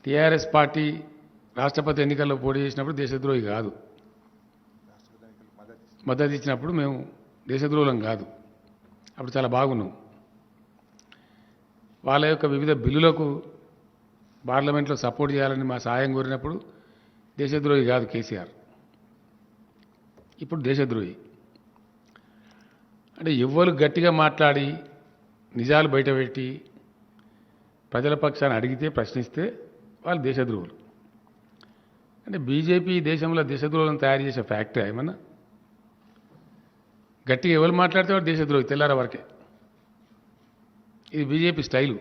TRS party రాష్ట్రపతి ఎన్నికల్లో పోటీ చేసినప్పుడు దేశద్రోహి కాదు. మద్దతు ఇచ్చినప్పుడు మేము దేశద్రోహులం కాదు. అప్పుడు చాలా బాగున్నాం. వాళ్ళ యొక్క వివిధ బిల్లులకు పార్లమెంట్లో సపోర్ట్ చేయాలని మా సాయం కోరినప్పుడు దేశద్రోహి కాదు కేసీఆర్. ఇప్పుడు దేశద్రోహి. అంటే ఎవ్వరు గట్టిగా మాట్లాడి నిజాలు బయటపెట్టి ప్రజల పక్షాన్ని అడిగితే ప్రశ్నిస్తే వాళ్ళు దేశద్రోహులు. అంటే బీజేపీ దేశంలో దేశద్రోహులను తయారు చేసే ఫ్యాక్టరీ ఏమన్నా? గట్టిగా ఎవరు మాట్లాడితే వాడు దేశద్రోహి తెల్లార వరకే. ఇది బీజేపీ స్టైలు.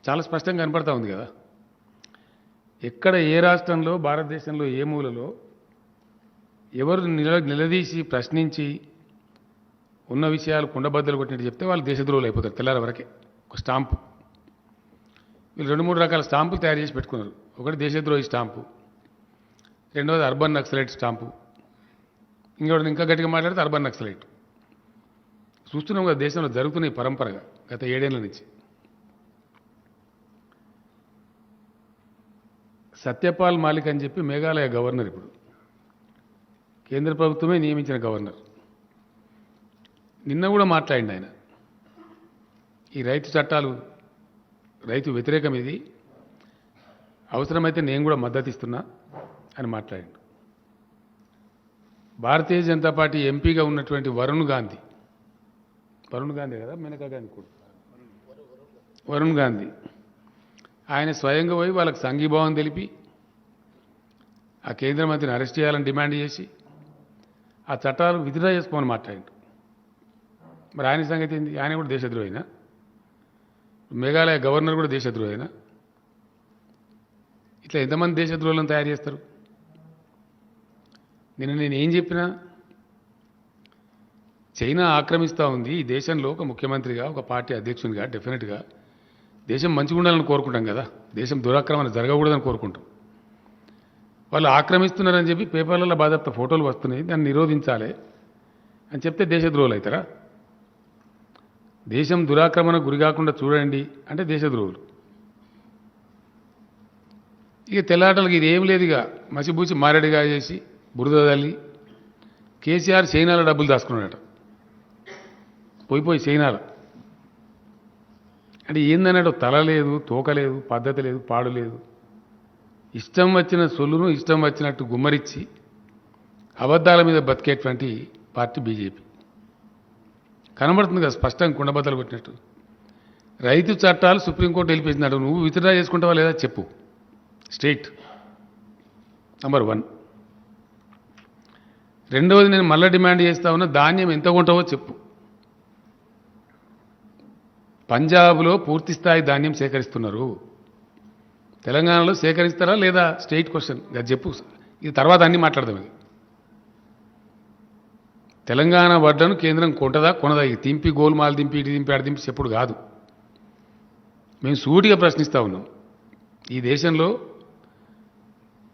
చాలా స్పష్టంగా కనపడతా ఉంది కదా. ఎక్కడ ఏ రాష్ట్రంలో భారతదేశంలో ఏ మూలలో ఎవరు నిలదీసి ప్రశ్నించి ఉన్న విషయాలు కుండబద్దలు కొట్టినట్టు చెప్తే వాళ్ళు దేశద్రోహులు అయిపోతారు తెల్లార వరకే. ఒక స్టాంపు. వీళ్ళు 2-3 రకాల స్టాంపులు తయారు చేసి పెట్టుకున్నారు. ఒకటి దేశద్రోహి స్టాంపు, రెండవది అర్బన్ నక్సలైట్ స్టాంపు, ఇంకోటి ఇంకా గట్టిగా మాట్లాడితే అర్బన్ నక్సలైట్. చూస్తున్నాం కదా దేశంలో జరుగుతున్నాయి పరంపరగా గత 7 ఏళ్ల నుంచి. సత్యపాల్ మాలిక్ అని చెప్పి మేఘాలయ గవర్నర్, ఇప్పుడు కేంద్ర ప్రభుత్వమే నియమించిన గవర్నర్, నిన్న కూడా మాట్లాడింది ఆయన. ఈ రైతు చట్టాలు రైతు వ్యతిరేకం, ఇది అవసరమైతే నేను కూడా మద్దతు ఇస్తున్నా అని మాట్లాడిండు. భారతీయ జనతా పార్టీ ఎంపీగా ఉన్నటువంటి వరుణ్ గాంధీ కదా, మేనకా గాంధీ కూడా, వరుణ్ గాంధీ ఆయన స్వయంగా పోయి వాళ్ళకి సంఘీభావం తెలిపి ఆ కేంద్ర మంత్రిని అరెస్ట్ చేయాలని డిమాండ్ చేసి ఆ చట్టాలు విత్డ్రా చేసుకోమని మాట్లాడిండు. మరి ఆయన సంగతి ఏంది? ఆయన కూడా దేశద్రోహినా? మేఘాలయ గవర్నర్ కూడా దేశద్రోహినా? ఇట్లా ఎంతమంది దేశద్రోహులను తయారు చేస్తారు? నేను ఏం చెప్పినా చైనా ఆక్రమిస్తూ ఉంది ఈ దేశంలో. ఒక ముఖ్యమంత్రిగా, ఒక పార్టీ అధ్యక్షునిగా డెఫినెట్గా దేశం మంచిగా ఉండాలని కోరుకుంటాం కదా. దేశం దురాక్రమణ జరగకూడదని కోరుకుంటాం. వాళ్ళు ఆక్రమిస్తున్నారని చెప్పి పేపర్లలో బాధప్త ఫోటోలు వస్తున్నాయి, దాన్ని నిరోధించాలి అని చెప్తే దేశద్రోహులు అవుతారా? దేశం దురాక్రమణ గురి కాకుండా చూడండి అంటే దేశద్రోహులు. ఇక తెల్లాటలకు ఇది ఏం లేదు. ఇక మసిబూచి మారేడుగా చేసి బురద తల్లి కేసీఆర్ చైనాలో డబ్బులు దాచుకున్నాడట. పోయి చైనాలో. అంటే ఏందన్నాడు? తల లేదు, తోక లేదు, పద్ధతి లేదు, పాడు లేదు. ఇష్టం వచ్చిన సొల్లును ఇష్టం వచ్చినట్టు గుమ్మరిచ్చి అబద్ధాల మీద బతికేటువంటి పార్టీ బీజేపీ. కనబడుతుంది కదా స్పష్టంగా కుండబద్దలు కొట్టినట్టు. రైతు చట్టాలు సుప్రీంకోర్టు వెళ్ళిపోయింది. నువ్వు విత్డ్రా చేసుకుంటావా లేదా చెప్పు. State number 1. రెండవది, నేను మళ్ళీ డిమాండ్ చేస్తా ఉన్నా, ధాన్యం ఎంత కొంటావో చెప్పు. పంజాబ్లో పూర్తి స్థాయి ధాన్యం సేకరిస్తున్నారు. తెలంగాణలో సేకరిస్తారా లేదా? State question. అది చెప్పు. ఇది తర్వాత అన్నీ మాట్లాడదాం. ఇది తెలంగాణ వడ్లను కేంద్రం కొంటదా కొనదా? ఇది తింపి గోల్మాలు దింపి ఇటు దింపి ఆడ దింపి చెప్పుడు కాదు. మేము సూటిగా ప్రశ్నిస్తూ ఉన్నాం. ఈ దేశంలో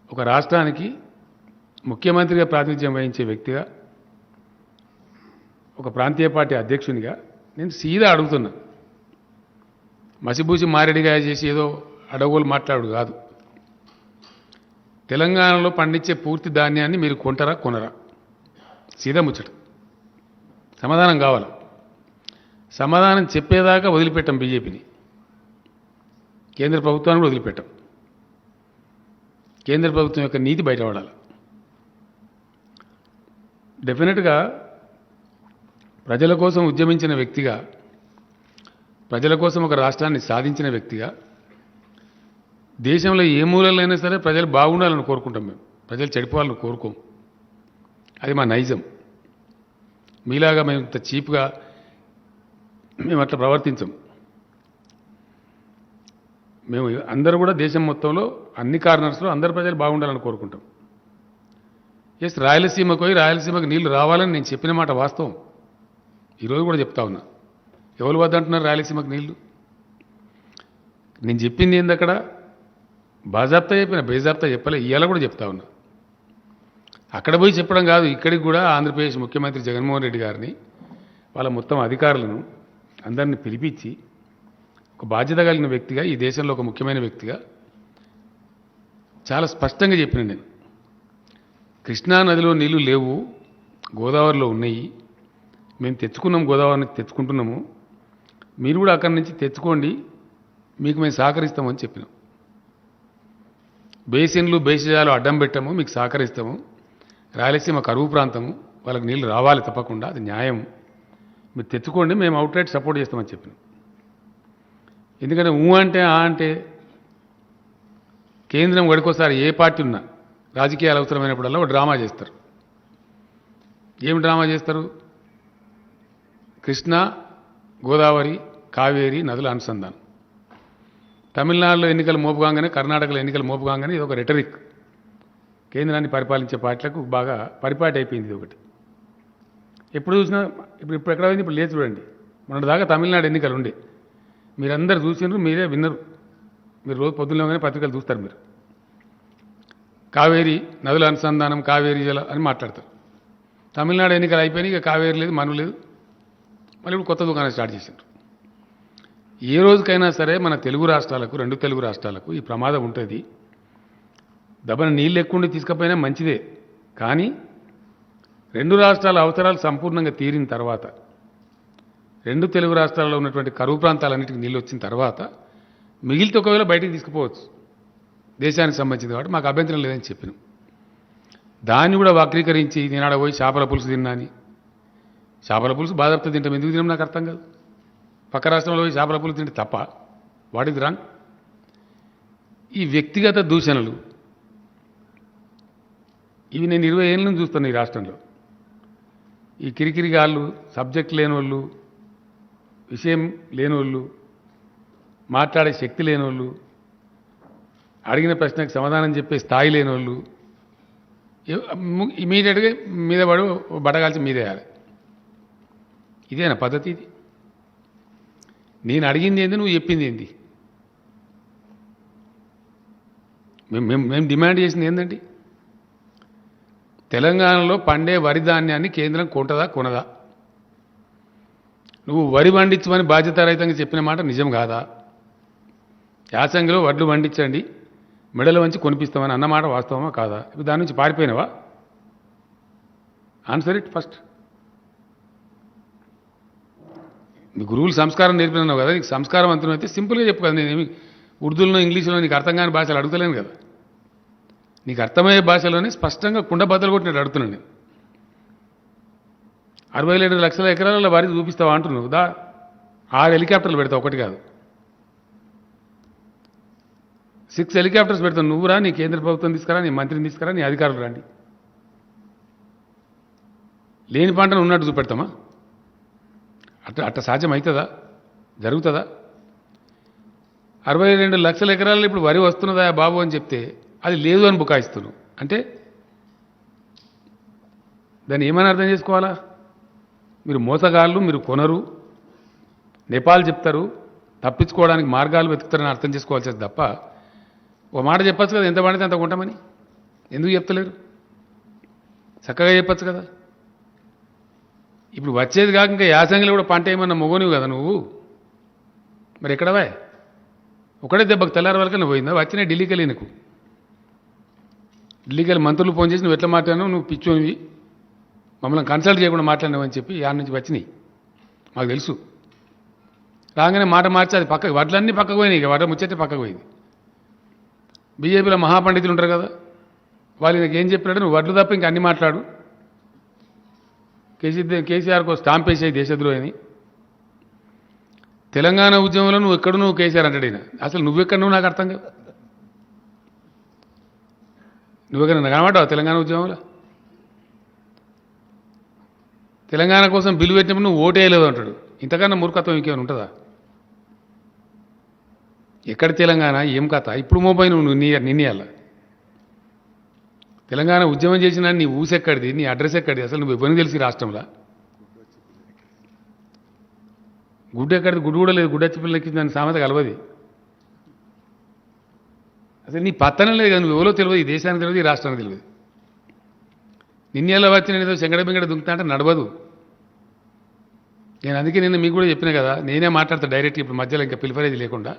ఒక రాష్ట్రానికి ముఖ్యమంత్రిగా ప్రాతినిధ్యం వహించే వ్యక్తిగా, ఒక ప్రాంతీయ పార్టీ అధ్యక్షునిగా నేను సీదా అడుగుతున్నా. మసిబూసి మారేడిగా చేసి ఏదో అడగోలు మాట్లాడు కాదు. తెలంగాణలో పండించే పూర్తి ధాన్యాన్ని మీరు కొంటారా కొనరా? సీదా ముచ్చట. సమాధానం కావాలి. సమాధానం చెప్పేదాకా వదిలిపెట్టాం బీజేపీని. కేంద్ర ప్రభుత్వాన్ని కూడా వదిలిపెట్టాం. కేంద్ర ప్రభుత్వం యొక్క నీతి బయటపడాలి. డెఫినెట్గా ప్రజల కోసం ఉద్యమించిన వ్యక్తిగా, ప్రజల కోసం ఒక రాష్ట్రాన్ని సాధించిన వ్యక్తిగా, దేశంలో ఏ మూలలైనా సరే ప్రజలు బాగుండాలని కోరుకుంటాం. మేము ప్రజలు చెడిపోవాలని కోరుకోం. అది మా నైజం. మీలాగా మేము ఇంత చీప్గా మేము అట్లా ప్రవర్తించం. మేము అందరూ కూడా దేశం మొత్తంలో అన్ని కార్నర్స్లో అందరు ప్రజలు బాగుండాలని కోరుకుంటాం. ఎస్, రాయలసీమకు పోయి రాయలసీమకు నీళ్లు రావాలని నేను చెప్పిన మాట వాస్తవం. ఈరోజు కూడా చెప్తా ఉన్నా. ఎవరు వద్దంటున్నారు రాయలసీమకు నీళ్లు? నేను చెప్పింది ఏంది అక్కడ? బాజాప్తా చెప్పిన, బేజాప్తా చెప్పలే. ఇవాళ కూడా చెప్తా ఉన్నా. అక్కడ పోయి చెప్పడం కాదు, ఇక్కడికి కూడా ఆంధ్రప్రదేశ్ ముఖ్యమంత్రి జగన్మోహన్ రెడ్డి గారిని, వాళ్ళ మొత్తం అధికారులను అందరినీ పిలిపించి ఒక ఒక బాధ్యత కలిగిన వ్యక్తిగా, ఈ దేశంలో ఒక ముఖ్యమైన వ్యక్తిగా చాలా స్పష్టంగా చెప్పిన నేను, కృష్ణా నదిలో నీళ్లు లేవు, గోదావరిలో ఉన్నాయి, మేము తెచ్చుకున్నాం, గోదావరి నుంచి తెచ్చుకుంటున్నాము, మీరు కూడా అక్కడి నుంచి తెచ్చుకోండి, మీకు మేము సహకరిస్తామని చెప్పినాం. బేసిన్లు బేసిజాలు అడ్డం పెట్టాము, మీకు సహకరిస్తాము, రాయలసీమ కరువు ప్రాంతము, వాళ్ళకి నీళ్లు రావాలి తప్పకుండా, అది న్యాయం, మీరు తెచ్చుకోండి, మేము అవుట్లెట్ సపోర్ట్ చేస్తామని చెప్పినాం. ఎందుకంటే అంటే ఆ అంటే కేంద్రం గడికోసారి ఏ పార్టీ ఉన్నా రాజకీయాలు అవసరమైనప్పుడల్లా ఒక డ్రామా చేస్తారు. ఏం డ్రామా చేస్తారు? కృష్ణా, గోదావరి, కావేరి నదుల అనుసంధానం. తమిళనాడులో ఎన్నికలు మోపుగానే, కర్ణాటకలో ఎన్నికలు మోపుగానే ఇది ఒక రెటరిక్. కేంద్రాన్ని పరిపాలించే పార్టీలకు బాగా పరిపాటి అయిపోయింది ఇది ఒకటి. ఎప్పుడు చూసినా ఇప్పుడు ఎక్కడ అయింది, ఇప్పుడు లేదు చూడండి. మొన్నటిదాకా తమిళనాడు ఎన్నికలు ఉండే, మీరందరూ చూసినారు, మీరే విన్నరు. మీరు రోజు పొద్దున్నగానే పత్రికలు చూస్తారు. మీరు కావేరీ నదుల అనుసంధానం, కావేరీ జల అని మాట్లాడతారు. తమిళనాడు ఎన్నికలు అయిపోయినాయి, ఇక కావేరీ లేదు, మను లేదు, మళ్ళీ ఇప్పుడు కొత్త దుకాణం స్టార్ట్ చేశారు. ఏ రోజుకైనా సరే మన తెలుగు రాష్ట్రాలకు, రెండు తెలుగు రాష్ట్రాలకు ఈ ప్రమాదం ఉంటుంది. దబన నీళ్ళు ఎక్కువ తీసుకపోయినా మంచిదే, కానీ రెండు రాష్ట్రాల అవసరాలు సంపూర్ణంగా తీరిన తర్వాత, రెండు తెలుగు రాష్ట్రాల్లో ఉన్నటువంటి కరువు ప్రాంతాలన్నిటికీ నీళ్ళు వచ్చిన తర్వాత మిగిలితే ఒకవేళ బయటికి తీసుకుపోవచ్చు, దేశానికి సంబంధించింది కాబట్టి మాకు అభ్యంతరం లేదని చెప్పినాం. దాన్ని కూడా వక్రీకరించి నేనాడ పోయి చేపల పులుసు తిన్నాని, చేపల పులుసు బాధపడితే తింటాం, ఎందుకు తిన్నాం నాకు అర్థం కాదు. పక్క రాష్ట్రంలో పోయి చేపల పులుసు తింటే తప్ప, వాట్ ఇస్ రాంగ్? ఈ వ్యక్తిగత దూషణలు ఇవి నేను 20 ఏళ్ళ నుంచి చూస్తాను ఈ రాష్ట్రంలో. ఈ కిరికిరిగాళ్ళు, సబ్జెక్ట్ లేనోళ్ళు, విషయం లేనోళ్ళు, మాట్లాడే శక్తి లేనోళ్ళు, అడిగిన ప్రశ్నకు సమాధానం చెప్పే స్థాయి లేనోళ్ళు ఇమీడియట్గా మీద పడు బడగాల్చి మీదేయాలి. ఇదేనా పద్ధతి? ఇది నేను అడిగింది ఏంది, నువ్వు చెప్పింది ఏంది? మేము డిమాండ్ చేసింది ఏంటండి? తెలంగాణలో పండే వరి ధాన్యాన్ని కేంద్రం కొంటదా కొనదా? నువ్వు వరి పండించమని బాధ్యతారహితంగా చెప్పిన మాట నిజం కాదా? యాసంగిలో వడ్లు పండించండి, మెడల వంచి కొనిపిస్తామని అన్నమాట వాస్తవమా కాదా? ఇప్పుడు దాని నుంచి పారిపోయినావా? Answer it first. మీ గురువులు సంస్కారం నేర్పినావు కదా, నీకు సంస్కారం అంతనైతే సింపుల్గా చెప్పు కదా. నేనేమి ఉర్దూలో, ఇంగ్లీష్లో నీకు అర్థం కాని భాషలు అడుగుతలేను కదా. నీకు అర్థమయ్యే భాషలోనే స్పష్టంగా కుండ బద్దలు కొట్టినట్టు అడుగుతున్నాను నేను. 67 లక్షల ఎకరాల వరి చూపిస్తావా అంటున్నావు దా. 6 హెలికాప్టర్లు పెడతావు, ఒకటి కాదు, 6 హెలికాప్టర్స్ పెడతావు. నువ్వురా, నీ కేంద్ర ప్రభుత్వం తీసుకురా, నీ మంత్రిని తీసుకురా, నీ అధికారులు రండి. లేని పంటను ఉన్నట్టు చూపెడతామా? అట్ట సాధ్యం అవుతుందా? జరుగుతుందా? 62 లక్షల ఎకరాల్లో ఇప్పుడు వరి వస్తున్నదా బాబు అని చెప్తే అది లేదు అని బుకాయిస్తున్నావు అంటే దాన్ని ఏమని అర్థం చేసుకోవాలా? మీరు మోసగాళ్ళు, మీరు కొనరు, నేపాల్ చెప్తారు, తప్పించుకోవడానికి మార్గాలు వెతుకుతారని అర్థం చేసుకోవాల్సింది తప్ప ఒక మాట చెప్పచ్చు కదా, ఎంత పండితే అంత కొంటామని. ఎందుకు చెప్తలేరు? చక్కగా చెప్పచ్చు కదా. ఇప్పుడు వచ్చేది కాక ఇంకా యాసంగిలో కూడా పంట ఏమన్నా మొగనివి కదా నువ్వు, మరి ఎక్కడవా? ఒకటే దెబ్బకు తెల్లారి వరకనే పోయిందా? వచ్చినాయి ఢిల్లీకి వెళ్ళి, నీకు ఢిల్లీకి వెళ్ళి మంత్రులు ఫోన్ చేసి నువ్వు ఎట్లా మాట్లాడినావు, నువ్వు పిచ్చోనివి, మమ్మల్ని కన్సల్ట్ చేయకుండా మాట్లాడినావని చెప్పి యాడ్ నుంచి వచ్చినాయి, మాకు తెలుసు. రాగానే మాట మార్చి అది పక్కకు, వడ్లన్నీ పక్కకు పోయినాయి, ఇక వడ్ల ముచ్చటే పక్కకు పోయింది. బీజేపీలో మహాపండితులు ఉంటారు కదా, వాళ్ళు నాకు ఏం చెప్పాడు, నువ్వు వడ్లు తప్ప ఇంకా అన్ని మాట్లాడు, కేసీఆర్కు స్టాంప్ వేసాయి దేశద్రోహిని. తెలంగాణ ఉద్యమంలో నువ్వు ఎక్కడ, నువ్వు కేసీఆర్ అంటాడు. అసలు నువ్వెక్కడ, నువ్వు నాకు అర్థం కాదు. నువ్వెక్కడ కనబడ్డావు తెలంగాణ ఉద్యమంలో? తెలంగాణ కోసం బిల్లు పెట్టినప్పుడు నువ్వు ఓటేయలేదు అంటాడు. ఇంతకన్నా మూర్ఖత్వం ఇంకేమైనా ఉంటుందా? ఎక్కడ తెలంగాణ, ఏం కథ? ఇప్పుడు మోపై నువ్వు నిన్నయాల తెలంగాణ ఉద్యమం చేసినా నీ ఊసెక్కడిది, నీ అడ్రస్ ఎక్కడిది, అసలు నువ్వు ఇవ్వని తెలిసి రాష్ట్రంలో గుడ్డు ఎక్కడిది? గుడ్డు కూడా లేదు, గుడ్డచ్చి పిల్లలకి దాని సామెత కలవది. అసలు నీ పత్తనం లేదు కదా, నువ్వు ఎవరో తెలియదు, ఈ దేశానికి తెలియదు, ఈ రాష్ట్రానికి తెలియదు. నిన్నెలా వచ్చి నేను ఏదో చెంగడ బింగడ దుంకుతా అంటే నడవదు. నేను అందుకే నిన్న మీకు కూడా చెప్పిన కదా, నేనే మాట్లాడతా డైరెక్ట్, ఇప్పుడు మధ్యలో ఇంకా పిలిపరేది లేకుండా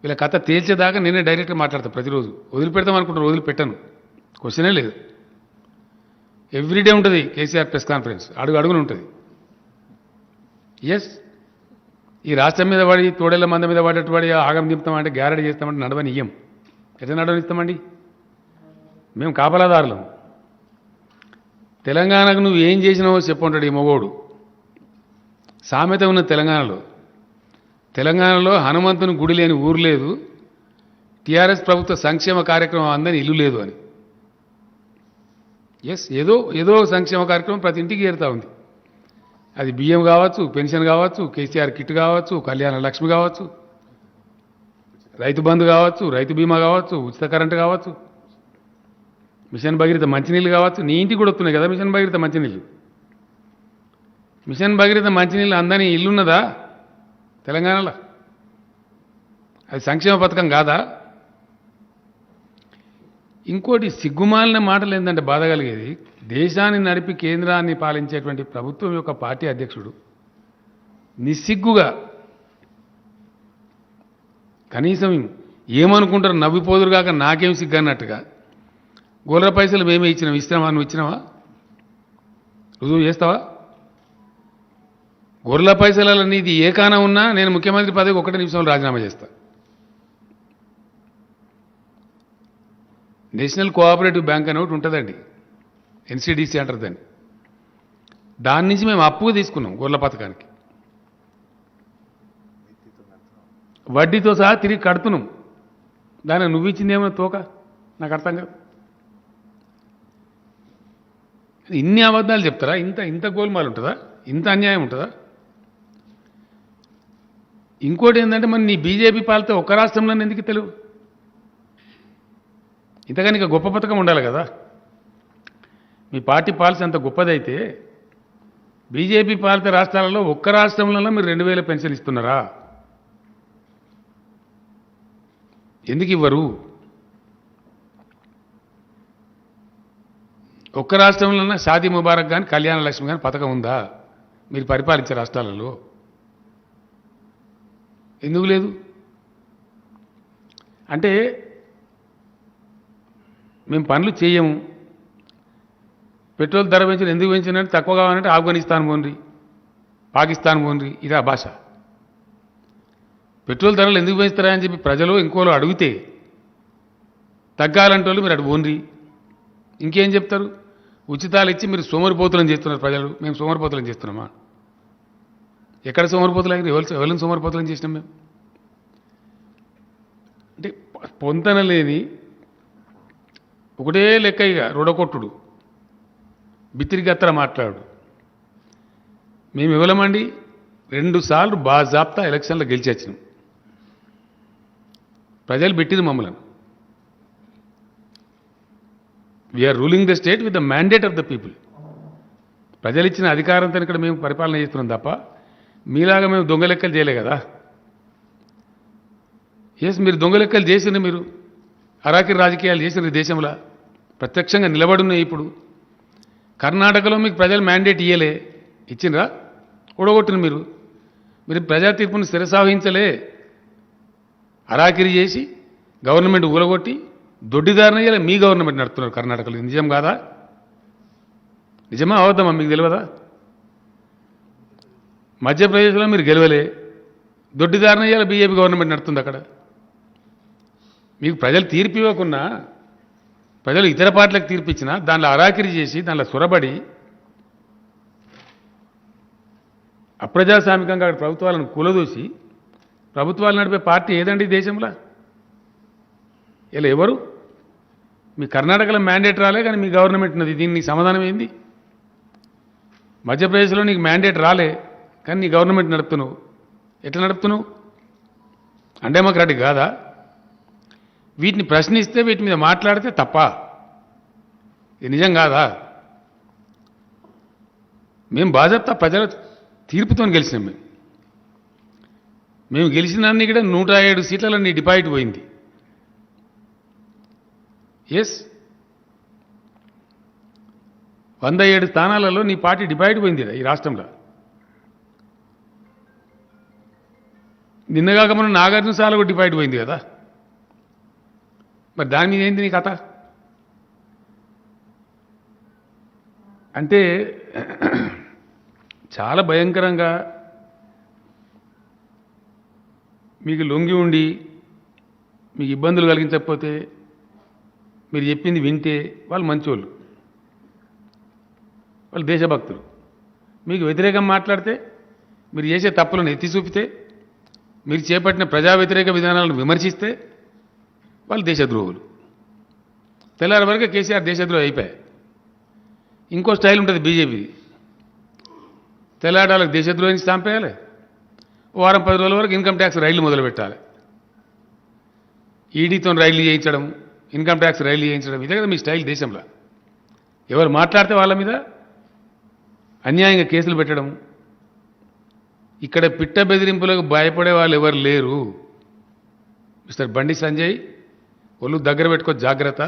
వీళ్ళ కథ తేల్చేదాకా నేనే డైరెక్ట్గా మాట్లాడతా ప్రతిరోజు. వదిలిపెడతాం అనుకుంటారు, వదిలిపెట్టాను, క్వశ్చనే లేదు. ఎవ్రీడే ఉంటుంది కేసీఆర్ ప్రెస్ కాన్ఫరెన్స్, అడుగున ఉంటుంది. ఎస్, ఈ రాష్ట్రం మీద పడి తోడేళ్ల మంద మీద పడేట్టు పడి ఆగం దింపుతామంటే గ్యారెంటీ చేస్తామంటే నడవని ఇయ్యం. ఎట్లా నడవనిస్తామండి? మేము కాపలాదారులం. తెలంగాణకు నువ్వు ఏం చేసినావో చెప్పుంటాడు ఈ మగోడు. సామెత ఉన్న తెలంగాణలో హనుమంతుని గుడి లేని ఊరు లేదు, టీఆర్ఎస్ ప్రభుత్వ సంక్షేమ కార్యక్రమం అందని ఇల్లు లేదు అని. ఎస్, ఏదో సంక్షేమ కార్యక్రమం ప్రతి ఇంటికి చేరుతూ ఉంది. అది బియ్యం కావచ్చు, పెన్షన్ కావచ్చు, కేసీఆర్ కిట్ కావచ్చు, కళ్యాణ లక్ష్మి కావచ్చు, రైతు బంధు కావచ్చు, రైతు బీమా కావచ్చు, ఉచిత కరెంటు కావచ్చు, మిషన్ భగీరథ మంచినీళ్ళు కావచ్చు. నీ ఇంటికి కూడా వస్తున్నాయి కదా మిషన్ భగీరథ మంచినీళ్ళు. మిషన్ భగీరథ మంచినీళ్ళు అందని ఇల్లున్నదా తెలంగాణలో? అది సంక్షేమ పథకం కాదా? ఇంకోటి సిగ్గుమాలిన మాటలు ఏంటంటే బాధ కలిగేది, దేశాన్ని నడిపి కేంద్రాన్ని పాలించేటువంటి ప్రభుత్వం యొక్క పార్టీ అధ్యక్షుడు నిస్సిగ్గుగా కనీసం ఏమనుకుంటారు నవ్విపోదురుగాక నాకేం సిగ్గు అన్నట్టుగా గోల్ర పైసలు మేమే ఇచ్చినాం, ఇస్తున్నావా? నువ్వు ఇచ్చినావా? రుజువు చేస్తావా? గొర్రెల పైసలలో నీది ఏ కాన ఉన్నా నేను ముఖ్యమంత్రి పదవికి 1 నిమిషంలో రాజీనామా చేస్తా. నేషనల్ కోఆపరేటివ్ బ్యాంక్ అని ఒకటి ఉంటుందండి, ఎన్సిడిసి అంటారు దాన్ని. దాని నుంచి మేము అప్పుగా తీసుకున్నాం గొర్రెల పథకానికి, వడ్డీతో సహా తిరిగి కడుతున్నాం. దానికి నువ్వు ఇచ్చిందేమో తోక, నాకు అర్థం కాదు. ఇన్ని అబద్ధాలు చెప్తారా? ఇంత గోల్మాలు ఉంటుందా? ఇంత అన్యాయం ఉంటుందా? ఇంకోటి ఏంటంటే మరి నీ బీజేపీ పాలితే ఒక్క రాష్ట్రంలోనే ఎందుకు తెలుగు? ఇంతకని ఇక గొప్ప పథకం ఉండాలి కదా. మీ పార్టీ పాలసీ అంత గొప్పదైతే బీజేపీ పాలిత రాష్ట్రాలలో ఒక్క రాష్ట్రంలో మీరు 2000 పెన్షన్ ఇస్తున్నారా? ఎందుకు ఇవ్వరు? ఒక్క రాష్ట్రంలో షాదీ ముబారక్ కానీ కళ్యాణ లక్ష్మి కానీ పథకం ఉందా మీరు పరిపాలించే రాష్ట్రాలలో? ఎందుకు లేదు? అంటే మేము పనులు చేయము, పెట్రోల్ ధర పెంచిన ఎందుకు పెంచినంటే తక్కువ కావాలంటే ఆఫ్ఘనిస్తాన్ పోండి, పాకిస్తాన్ పోండి, ఇదా భాష. పెట్రోల్ ధరలు ఎందుకు పెంచుతారా అని చెప్పి ప్రజలు ఇంకోలో అడిగితే తగ్గాలంటే వాళ్ళు మీరు అటు పోండి. ఇంకేం చెప్తారు? ఉచితాలు ఇచ్చి మీరు సోమరిపోతులను చేస్తున్నారు ప్రజలు. మేము సోమరిపోతులను చేస్తున్నామా? ఎక్కడ సోమరిపోతులు అయినా ఎవరిని సోమరిపోతులను చేసినాం మేము? అంటే పొంతన లేని ఒకటే లెక్క, ఇక రొడకొట్టుడు, బిత్తిరిగత్తర మాట్లాడు. మేము ఇవ్వలేమండి. 2 సార్లు బాజాప్తా ఎలక్షన్లో గెలిచి వచ్చినాం. ప్రజలు పెట్టింది మమ్మల్ని. We're ruling the state with the mandate of the people. ప్రజలు ఇచ్చిన అధికారంతో ఇక్కడ మేము పరిపాలన చేస్తున్నాం తప్ప మీలాగా మేము దొంగ లెక్కలు చేయలే కదా. ఎస్, మీరు దొంగ లెక్కలు చేసిన, మీరు అరాకిరి రాజకీయాలు చేసిన దేశంలో ప్రత్యక్షంగా నిలబడున్నాయి. ఇప్పుడు కర్ణాటకలో మీకు ప్రజలు మ్యాండేట్ ఇయ్యలే, ఇచ్చిండ్రా? ఓడగొట్టిన మీరు ప్రజా తీర్పును శిరసావహించలే. అరాకిరి చేసి గవర్నమెంట్ ఊలగొట్టి దొడ్డిదారిన ఇయ్యలే మీ గవర్నమెంట్ నడుపుతున్నారు కర్ణాటకలో. నిజం కాదా? నిజమా అవద్దమా? మీకు తెలియదా? మధ్యప్రదేశ్లో మీరు గెలవలే, దొడ్డిదారిన ఇయ్యాలి బీజేపీ గవర్నమెంట్ నడుస్తుంది అక్కడ. మీకు ప్రజలు తీర్పు ఇవ్వకున్నా, ప్రజలు ఇతర పార్టీలకు తీర్పు ఇచ్చినా దానిలో అరాకిరి చేసి దానిలో సొరబడి అప్రజాస్వామికంగా ప్రభుత్వాలను కూలదూసి ప్రభుత్వాలు నడిపే పార్టీ ఏదండి దేశంలో? ఇలా ఎవరు? మీ కర్ణాటకలో మ్యాండేట్ రాలే కానీ మీ గవర్నమెంట్ ఉన్నది. దీనికి సమాధానం ఏంది? మధ్యప్రదేశ్లో నీకు మ్యాండేట్ రాలే కానీ నీ గవర్నమెంట్ నడుపుతున్నావు. ఎట్లా నడుపుతున్నావు? అన్డెమోక్రాటిక్ కాదా? వీటిని ప్రశ్నిస్తే వీటి మీద మాట్లాడితే తప్ప? ఇది నిజం కాదా? మేము బాధ్యత ప్రజల తీర్పుతో గెలిచినాం. మేము గెలిచినాన్ని కూడా 107 సీట్లలో నీ డిపాజిట్ పోయింది. ఎస్, 107 స్థానాలలో నీ పార్టీ డిపాజిట్ పోయింది ఈ రాష్ట్రంలో. నిన్నగాక మనం నాగార్జున సాల కూడా డిఫైడ్ పోయింది కదా, మరి దాని మీద ఏంది నీ కథ? అంటే చాలా భయంకరంగా మీకు లొంగి ఉండి మీకు ఇబ్బందులు కలిగించకపోతే మీరు చెప్పింది వింటే వాళ్ళు మంచోళ్ళు, వాళ్ళు దేశభక్తులు. మీకు వ్యతిరేకం మాట్లాడితే, మీరు చేసే తప్పులను ఎత్తి చూపితే, మీరు చేపట్టిన ప్రజా వ్యతిరేక విధానాలను విమర్శిస్తే వాళ్ళు దేశద్రోహులు. తెల్లారి వరకు కేసీఆర్ దేశద్రోహి అయిపోయాయి. ఇంకో స్టైల్ ఉంటుంది బీజేపీది, తెల్లాడాలకు దేశద్రోహిని చంపేయాలి, వారం 10 రోజుల వరకు ఇన్కమ్ ట్యాక్స్ రైళ్లు మొదలు పెట్టాలి, ఈడీతో రైళ్లు చేయించడం, ఇన్కమ్ ట్యాక్స్ రైళ్లు చేయించడం, ఇదే కదా మీ స్టైల్ దేశంలో. ఎవరు మాట్లాడితే వాళ్ళ మీద అన్యాయంగా కేసులు పెట్టడం. ఇక్కడ పిట్ట బెదిరింపులకు భయపడే వాళ్ళు ఎవరు లేరు. మిస్టర్ బండి సంజయ్, ఒళ్ళు దగ్గర పెట్టుకో, జాగ్రత్త.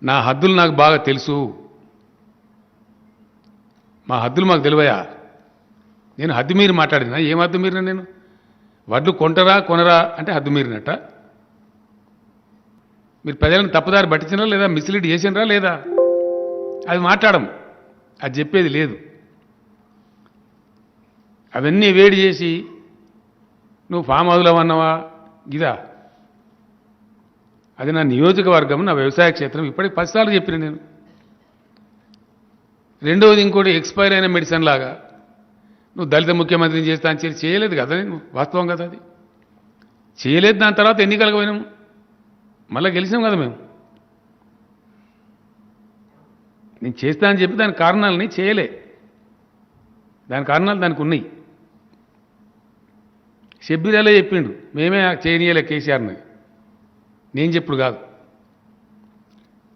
నా హద్దులు నాకు బాగా తెలుసు, మా హద్దులు మాకు తెలివయా. నేను హద్దు మీరి మాట్లాడినా? ఏం హద్దు మీరినా? నేను వడ్లు కొంటరా కొనరా అంటే హద్దు మీరినట్ట. మీరు ప్రజలను తప్పుదారి పట్టించినరా లేదా, మిస్లీడ్ చేసినరా లేదా, అది మాట్లాడడం, అది చెప్పేది లేదు. అవన్నీ వేడి చేసి నువ్వు ఫామ్ హౌస్లో అన్నావా ఇదా? అది నా నియోజకవర్గం, నా వ్యవసాయ క్షేత్రం. ఇప్పటికి 10 సార్లు చెప్పిన నేను. రెండవది ఇంకోటి, ఎక్స్పైర్ అయిన మెడిసిన్ లాగా నువ్వు దళిత ముఖ్యమంత్రిని చేస్తా అని చేయలేదు కదా. నేను వాస్తవం కదా, అది చేయలేదు. దాని తర్వాత ఎన్నికలకు పోయినాము, మళ్ళీ గెలిచాం కదా మేము. నేను చేస్తా అని చెప్పి దాని కారణాలని చేయలే, దాని కారణాలు దానికి ఉన్నాయి. షబ్బీరాలే చెప్పిండు, మేమే చేయనీయలే కేసీఆర్ని, నేను చెప్పుడు కాదు.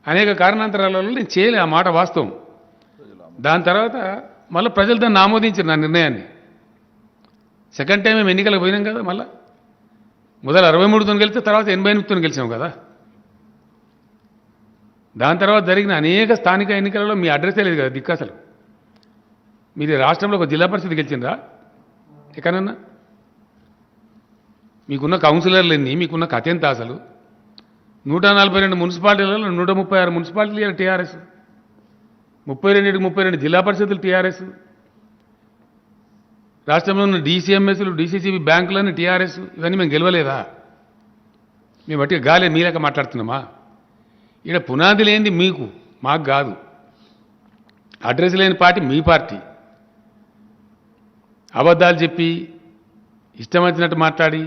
అనేక కారణాంతరాలలో నేను చేయలే, ఆ మాట వాస్తవం. దాని తర్వాత మళ్ళీ ప్రజలు దాన్ని ఆమోదించారు నా నిర్ణయాన్ని. సెకండ్ టైం మేము ఎన్నికలకు పోయినాం కదా, మళ్ళీ మొదలు 63తో గెలిస్తే తర్వాత 88తో గెలిచాం కదా. దాని తర్వాత జరిగిన అనేక స్థానిక ఎన్నికలలో మీ అడ్రస్సే లేదు కదా దిక్కు. అసలు మీరు రాష్ట్రంలో ఒక జిల్లా పరిషత్ గెలిచిండ్రా ఎక్కడన్నా? మీకున్న కౌన్సిలర్లు ఎన్ని, మీకున్న కథ ఎంత? అసలు 142 మున్సిపాలిటీలలో 136 మున్సిపాలిటీలు టీఆర్ఎస్, 32 జిల్లా పరిషత్తులు టీఆర్ఎస్, రాష్ట్రంలో ఉన్న డీసీఎంఎస్లు, డీసీసీబీ బ్యాంకులన్నీ టీఆర్ఎస్. ఇవన్నీ మేము గెలవలేదా? మేము బట్టి గాలే మీలేక మాట్లాడుతున్నామా? ఇక్కడ పునాది లేనిది మీకు, మాకు కాదు. అడ్రస్ లేని పార్టీ మీ పార్టీ. అబద్ధాలు చెప్పి ఇష్టం వచ్చినట్టు మాట్లాడి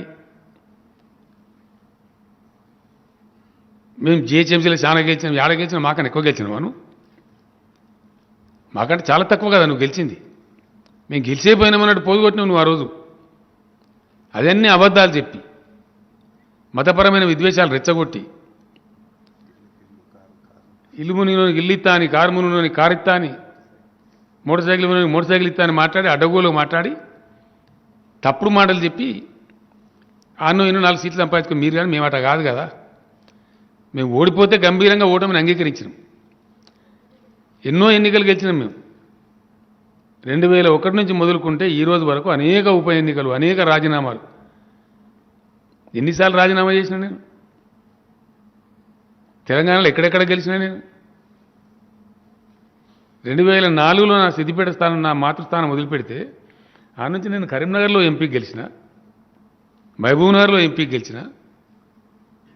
మేము జిహెచ్ఎంసీలో చాలా గెలిచినాం, ఏడ గెలిచినాం, మాకన్నా ఎక్కువ గెలిచినావు నువ్వు. మాకంటే చాలా తక్కువ కదా నువ్వు గెలిచింది. మేము గెలిచేపోయినామన్నట్టు పోగొట్టినావు నువ్వు ఆ రోజు. అదన్నీ అబద్ధాలు చెప్పి, మతపరమైన విద్వేషాలు రెచ్చగొట్టి, ఇల్లు మునిగినోనికి ఇల్లు ఇస్తా అని, కారు మునిగినోనికి కారు ఇస్తా అని, మోటార్ సైకిల్ మునిగినోనికి మోటార్ సైకిల్ ఇస్తా అని మాట్లాడి, అడ్డగోలు మాట్లాడి, తప్పుడు మాటలు చెప్పి ఆన్నో ఎన్నో 4 సీట్లు సంపాదించుకుని మీరు. కానీ మేము అట కాదు కదా. మేము ఓడిపోతే గంభీరంగా ఓటమిని అంగీకరించినాం. ఎన్నో ఎన్నికలు గెలిచినాం మేము. 2001 నుంచి మొదలుకుంటే ఈ రోజు వరకు అనేక ఉప ఎన్నికలు, అనేక రాజీనామాలు. ఎన్నిసార్లు రాజీనామా చేసినా నేను? తెలంగాణలో ఎక్కడెక్కడ గెలిచినా నేను? 2004లో నా సిద్దిపేట స్థానం, నా మాతృస్థానం వదిలిపెడితే ఆ నుంచి నేను కరీంనగర్లో ఎంపీకి గెలిచిన, మహబూబ్నగర్లో ఎంపీకి గెలిచిన,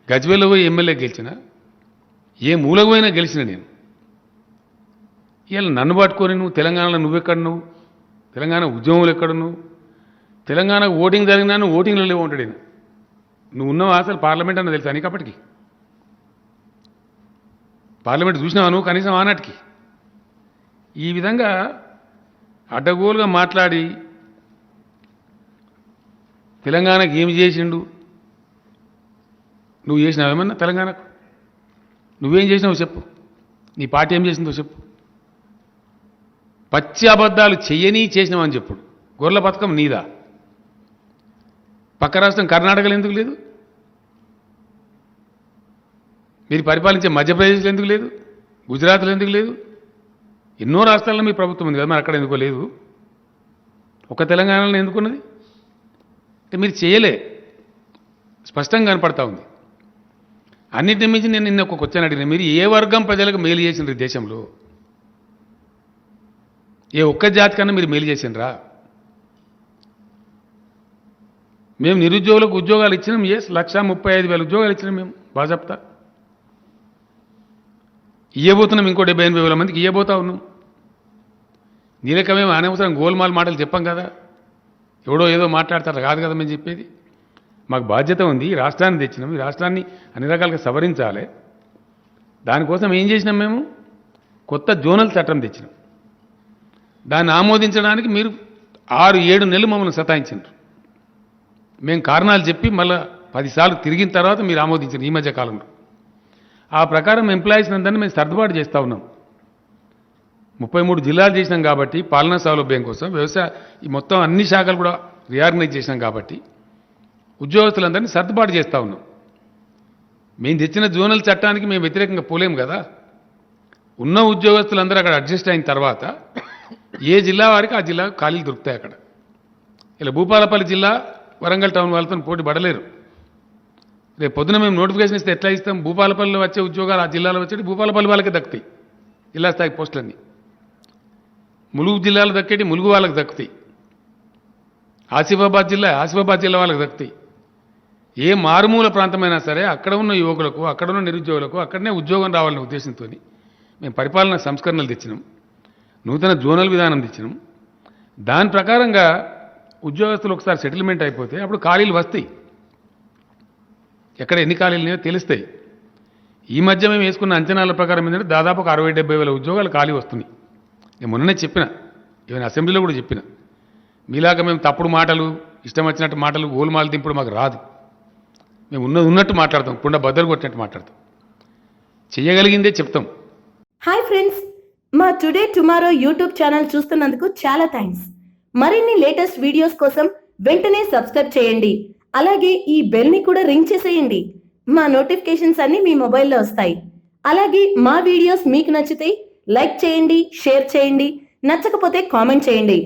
గజ్వేల్లో పోయి ఎమ్మెల్యే గెలిచిన, ఏ మూలకు పోయినా గెలిచిన నేను. ఇవాళ నన్ను పట్టుకొని నువ్వు తెలంగాణలో నువ్వెక్కడ, నువ్వు తెలంగాణ ఉద్యమంలో ఎక్కడ, నువ్వు తెలంగాణకు ఓటింగ్ జరిగినా నువ్వు ఓటింగ్లో లేవు ఉంటాడు. నువ్వు ఉన్నావు అసలు పార్లమెంట్ అన్న తెలుసా నీకు? అప్పటికి పార్లమెంట్ చూసినావా నువ్వు కనీసం ఆనాటికి? ఈ విధంగా అడ్డగోలుగా మాట్లాడి తెలంగాణకు ఏమి చేసిండు, నువ్వు చేసినావేమన్నా తెలంగాణకు? నువ్వేం చేసినావు చెప్పు, నీ పార్టీ ఏం చేసిందో చెప్పు. పచ్చి అబద్ధాలు చెయ్యని చేసినావని చెప్పుడు. గొర్రెల పథకం నీదా? పక్క రాష్ట్రం కర్ణాటకలో ఎందుకు లేదు? మీరు పరిపాలించే మధ్యప్రదేశ్లో ఎందుకు లేదు? గుజరాత్లో ఎందుకు లేదు? ఎన్నో రాష్ట్రాల్లో మీ ప్రభుత్వం ఉంది కదా, మరి అక్కడ ఎందుకో లేదు? ఒక తెలంగాణలో ఎందుకున్నది? అంటే మీరు చేయలే, స్పష్టంగా కనపడతా ఉంది. అన్నింటి మించి నేను నిన్న ఒక క్వశ్చన్ అడిగిన, మీరు ఏ వర్గం ప్రజలకు మేలు చేసిండ్రు ఈ దేశంలో? ఏ ఒక్క జాతి కన్నా మీరు మేలు చేసిండ్రా? మేము నిరుద్యోగులకు ఉద్యోగాలు ఇచ్చినాం, 1,35,000 ఉద్యోగాలు ఇచ్చినాం మేము బాజాప్తా. ఇయ్యబోతున్నాం, ఇంకో 78,000 మందికి ఇయ్యబోతా ఉన్నాం. దీనిక మేము అనవసరం గోల్మాల్ మాటలు చెప్పాం కదా, ఎవడో ఏదో మాట్లాడతారు కాదు కదా మేము చెప్పేది. మాకు బాధ్యత ఉంది, ఈ రాష్ట్రాన్ని తెచ్చినాం, ఈ రాష్ట్రాన్ని అన్ని రకాలుగా సవరించాలి. దానికోసం ఏం చేసినాం, మేము కొత్త జోనల్ చట్టం తెచ్చినాం. దాన్ని ఆమోదించడానికి మీరు 6-7 నెలలు మమ్మల్ని సతాయించారు. మేము కారణాలు చెప్పి మళ్ళీ 10 సార్లు తిరిగిన తర్వాత మీరు ఆమోదించారు ఈ మధ్య కాలంలో. ఆ ప్రకారం ఎంప్లాయీస్ అందరినీ మేము సర్దుబాటు చేస్తూ ఉన్నాం. 33 జిల్లాలు చేసినాం కాబట్టి పాలనా సౌలభ్యం కోసం, వ్యవసాయ ఈ మొత్తం అన్ని శాఖలు కూడా రీఆర్గనైజ్ చేసినాం కాబట్టి ఉద్యోగస్తులందరినీ సర్దుబాటు చేస్తూ ఉన్నాం. మేము తెచ్చిన జోనల్ చట్టానికి మేము వ్యతిరేకంగా పోలేం కదా. ఉన్న ఉద్యోగస్తులందరూ అక్కడ అడ్జస్ట్ అయిన తర్వాత ఏ జిల్లా వారికి ఆ జిల్లా ఖాళీలు దొరుకుతాయి. అక్కడ ఇలా భూపాలపల్లి జిల్లా వరంగల్ టౌన్ వాళ్ళతో పోటీ పడలేరు. రేపు పొద్దున మేము నోటిఫికేషన్ ఇస్తే ఎట్లా ఇస్తాం? భూపాలపల్లిలో వచ్చే ఉద్యోగాలు ఆ జిల్లాలో వచ్చేటి భూపాలపల్లి వాళ్ళకే దక్కుతాయి, జిల్లా స్థాయి పోస్టులన్నీ. ములుగు జిల్లాలో దక్కేటి ములుగు వాళ్ళకి దక్కుతాయి, ఆసిఫాబాద్ జిల్లా వాళ్ళకి దక్కుతాయి. ఏ మారుమూల ప్రాంతమైనా సరే అక్కడ ఉన్న యువకులకు, అక్కడ ఉన్న నిరుద్యోగులకు అక్కడనే ఉద్యోగం రావాలనే ఉద్దేశంతో మేము పరిపాలనా సంస్కరణలు తెచ్చినాం, నూతన జోనల్ విధానం తెచ్చినాం. దాని ప్రకారంగా ఉద్యోగస్తులు ఒకసారి సెటిల్మెంట్ అయిపోతే అప్పుడు ఖాళీలు వస్తాయి. ఎక్కడ ఎన్ని ఖాళీలు ఉన్నాయో తెలుస్తాయి. ఈ మధ్య మేము వేసుకున్న అంచనాల ప్రకారం ఏంటంటే దాదాపు 60-70 వేల ఉద్యోగాలు ఖాళీ వస్తున్నాయి. నేను మొన్ననే చెప్పిన, ఈవెన్ అసెంబ్లీలో కూడా చెప్పిన, మీలాగా మేము తప్పుడు మాటలు, ఇష్టం వచ్చినట్టు మాటలు, గోల్మాలు దింపుడు మాకు రాదు. మేము ఉన్నట్టు మాట్లాడతాం, కుండ బద్దలు కొట్టినట్టు మాట్లాడతాం, చేయగలిగిందే చెప్తాం. హాయ్ ఫ్రెండ్స్, మా టుడే టుమారో యూట్యూబ్ ఛానల్ చూస్తున్నందుకు చాలా థ్యాంక్స్. మరిన్ని లేటెస్ట్ వీడియోస్ కోసం వెంటనే సబ్స్క్రైబ్ చేయండి. అలాగే ఈ బెల్ ని కూడా రింగ్ చేసేయండి. మా నోటిఫికేషన్స్ అన్ని మీ మొబైల్లో వస్తాయి. అలాగే మా వీడియోస్ మీకు నచ్చితే లైక్ చేయండి, షేర్ చేయండి, నచ్చకపోతే కామెంట్ చేయండి.